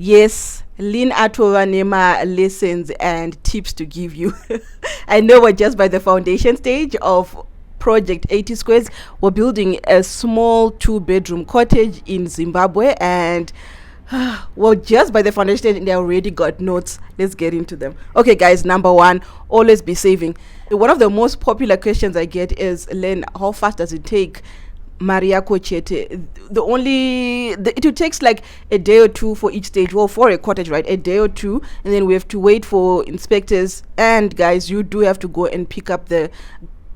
Yes, Lean Atova Nema lessons and tips to give you. I know we're just by the foundation stage of Project 80 Squares. We're building a small 2-bedroom cottage in Zimbabwe, and well, just by the foundation stage, they already got notes. Let's get into them. Okay, guys, number one, always be saving. One of the most popular questions I get is, Len, how fast does it take Maria Kochete? It takes like a day or two for each stage. Well, for a cottage, right? A day or two, and then we have to wait for inspectors. And guys, you do have to go and pick up the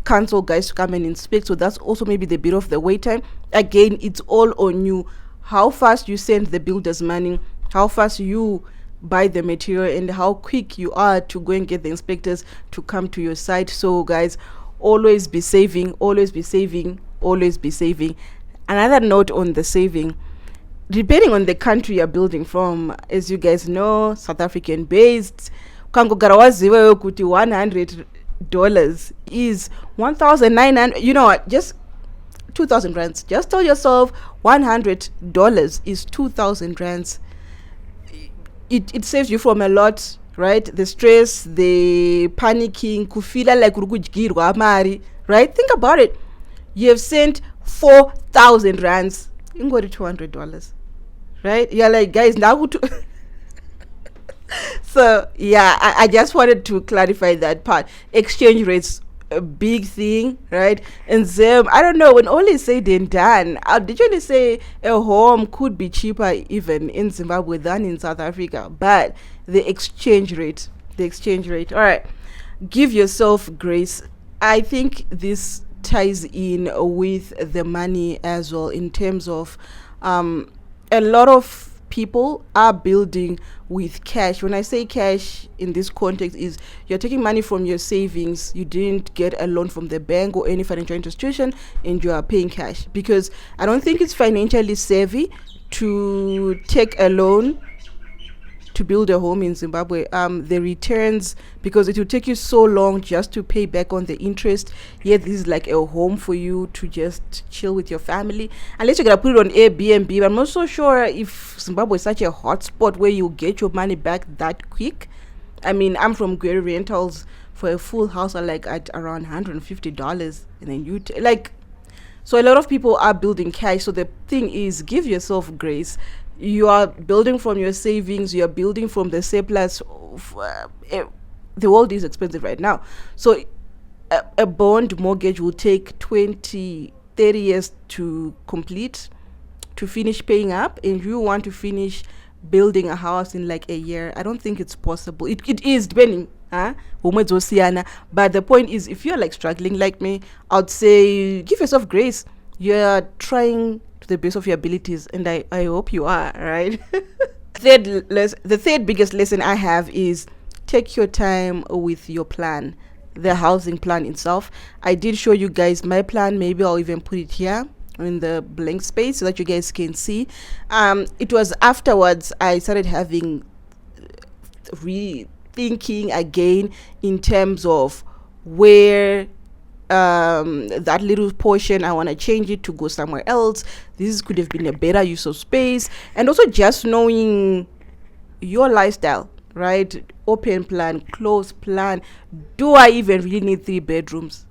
council guys to come and inspect. So that's also maybe the bit of the wait time. Again, it's all on you. How fast you send the builders money, how fast you buy the material, and how quick you are to go and get the inspectors to come to your site. So guys, always be saving, always be saving, always be saving. Another note on the saving, depending on the country you're building from, as you guys know, South African based, kangogara waziva iwe kuti $100 is 1,900, you know what, just 2,000 rands. Just tell yourself $100 is 2,000 rands. It saves you from a lot, right? The stress, the panicking, kufila like urukujigirwa mari, right? Think about it. You have sent 4,000 rands. You go to $200, right? You're like, guys, now so yeah, I just wanted to clarify that part. Exchange rates, a big thing, right? And Zim, I don't know, when all is said and done, I'll literally say a home could be cheaper even in Zimbabwe than in South Africa. But the exchange rate, all right, give yourself grace. I think this ties in with the money as well, in terms of a lot of people are building with cash. When I say cash in this context, is you're taking money from your savings. You didn't get a loan from the bank or any financial institution, and you are paying cash, because I don't think it's financially savvy to take a loan to build a home in Zimbabwe. The returns, because it will take you so long just to pay back on the interest, yet this is like a home for you to just chill with your family, unless you're gonna put it on Airbnb. But I'm not so sure if Zimbabwe is such a hot spot where you get your money back that quick. I mean, I'm from Gary Rentals. For a full house are like at around $150, and then so a lot of people are building cash. So the thing is, give yourself grace. You are building from your savings, you are building from the surplus of, the world is expensive right now. So a bond mortgage will take 20-30 years to complete, to finish paying up, and you want to finish building a house in like a year. I don't think it's possible. It is, depending, but the point is, if you're like struggling like me, I'd say give yourself grace. You're trying to the best of your abilities, and I hope you are, right? The third biggest lesson I have is take your time with your plan, the housing plan itself. I did show you guys my plan. Maybe I'll even put it here in the blank space so that you guys can see. It was afterwards I started having rethinking again in terms of where that little portion I want to change it to go somewhere else. This could have been a better use of space, and also just knowing your lifestyle, right? Open plan, closed plan. Do I even really need 3 bedrooms?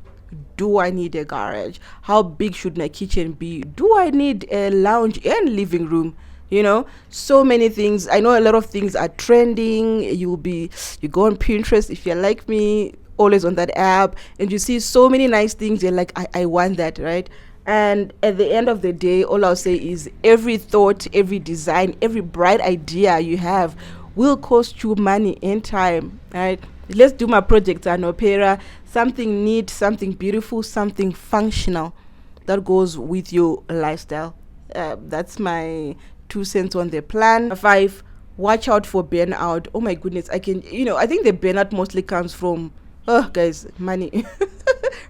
Do I need a garage? How big should my kitchen be? Do I need a lounge and living room? You know, so many things. I know a lot of things are trending. You go on Pinterest, if you're like me, always on that app, and you see so many nice things. You're like, I want that, right? And at the end of the day, all I'll say is every thought, every design, every bright idea you have will cost you money and time, right? Let's do my project an opera, something neat, something beautiful, something functional that goes with your lifestyle. That's my 2 cents on the plan. 5, watch out for burnout. Oh my goodness, I think the burnout mostly comes from guys, money.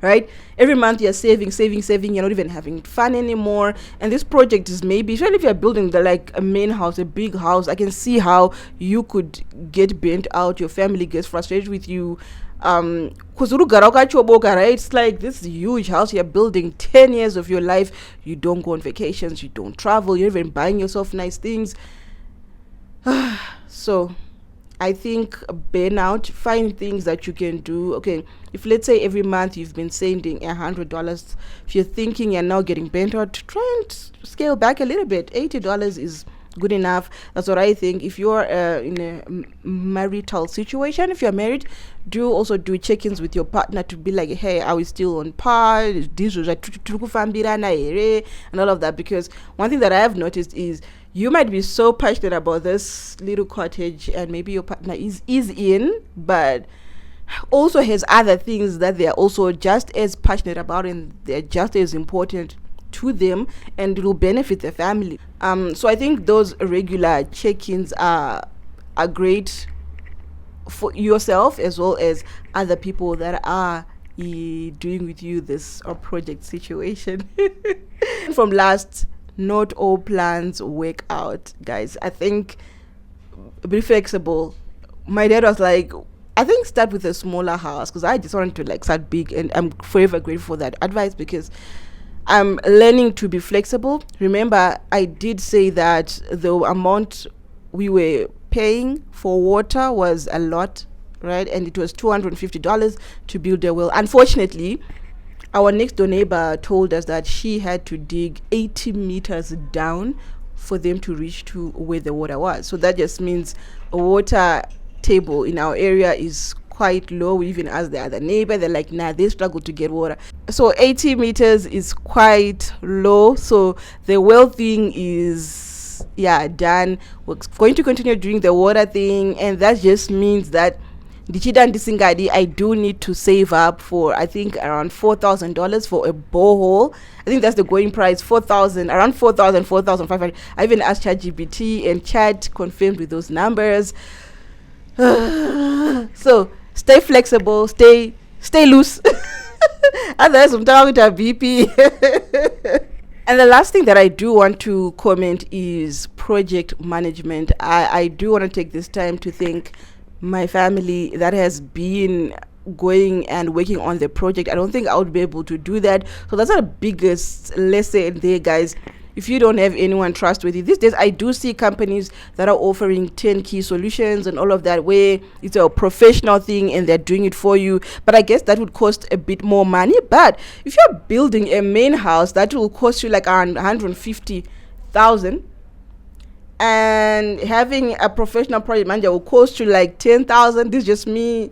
Right? Every month you're saving, you're not even having fun anymore. And this project is maybe, especially if you're building a main house, a big house, I can see how you could get burnt out, your family gets frustrated with you. Right? It's like this huge house you're building, 10 years of your life, you don't go on vacations, you don't travel, you're even buying yourself nice things. So I think burnout, find things that you can do. Okay, if let's say every month you've been sending $100, if you're thinking you're now getting burnt out, try and scale back a little bit. $80 is good enough. That's what I think. If you're in a marital situation, if you're married, do also do check-ins with your partner to be like, hey, are we still on par? This was and all of that. Because one thing that I have noticed is you might be so passionate about this little cottage, and maybe your partner is in, but also has other things that they are also just as passionate about, and they're just as important to them, and it will benefit the family. So I think those regular check-ins are great for yourself as well as other people that are doing with you this project situation. From last, not all plans work out, guys. I think be flexible. My dad was like, I think start with a smaller house, because I just wanted to like start big, and I'm forever grateful for that advice, because I'm learning to be flexible. Remember, I did say that the amount we were paying for water was a lot, right? And it was $250 to build a well. Unfortunately, our next door neighbor told us that she had to dig 80 meters down for them to reach to where the water was. So that just means a water table in our area is quite low. We even asked the other neighbor, they're like, nah, they struggle to get water. So 80 meters is quite low. So the well thing is done. We're going to continue doing the water thing, and that just means that I do need to save up for, I think, around $4,000 for a borehole. I think that's the going price, around 4,500. I even asked ChatGPT, and Chat confirmed with those numbers. So stay flexible, stay loose. Otherwise, I'm talking with a BP. And the last thing that I do want to comment is project management. I do want to take this time to thank my family that has been going and working on the project. I don't think I would be able to do that. So that's the biggest lesson there, guys. If you don't have anyone trustworthy these days, I do see companies that are offering 10 key solutions and all of that, where it's a professional thing and they're doing it for you. But I guess that would cost a bit more money. But if you're building a main house, that will cost you like around 150,000, and having a professional project manager will cost you like 10,000. This is just me.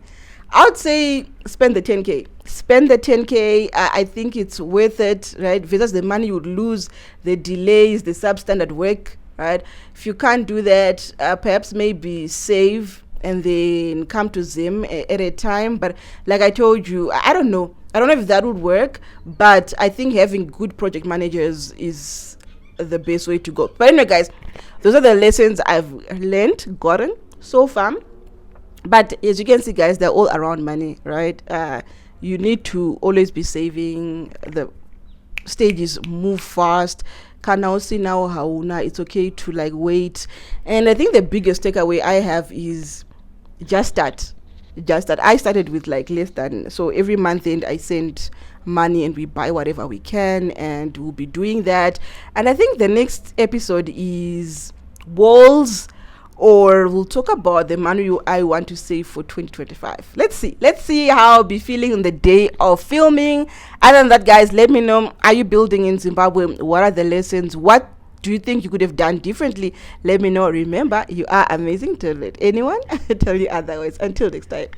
I would say spend the 10K. Spend the 10K. I think it's worth it, right? Versus the money you would lose, the delays, the substandard work, right? If you can't do that, perhaps maybe save and then come to Zim at a time. But like I told you, I don't know. I don't know if that would work, but I think having good project managers is the best way to go. But anyway, guys, those are the lessons I've gotten so far. But as you can see, guys, they're all around money, right? You need to always be saving. The stages move fast. It's okay to like wait. And I think the biggest takeaway I have is just start. I started with like less than, so every month end I send money and we buy whatever we can, and we'll be doing that. And I think the next episode is walls, or we'll talk about the money I want to save for 2025. Let's see how I'll be feeling on the day of filming. Other than that, guys, let me know, are you building in Zimbabwe? What are the lessons? What do you think you could have done differently? Let me know. Remember, you are amazing. Don't let anyone tell you otherwise. Until next time.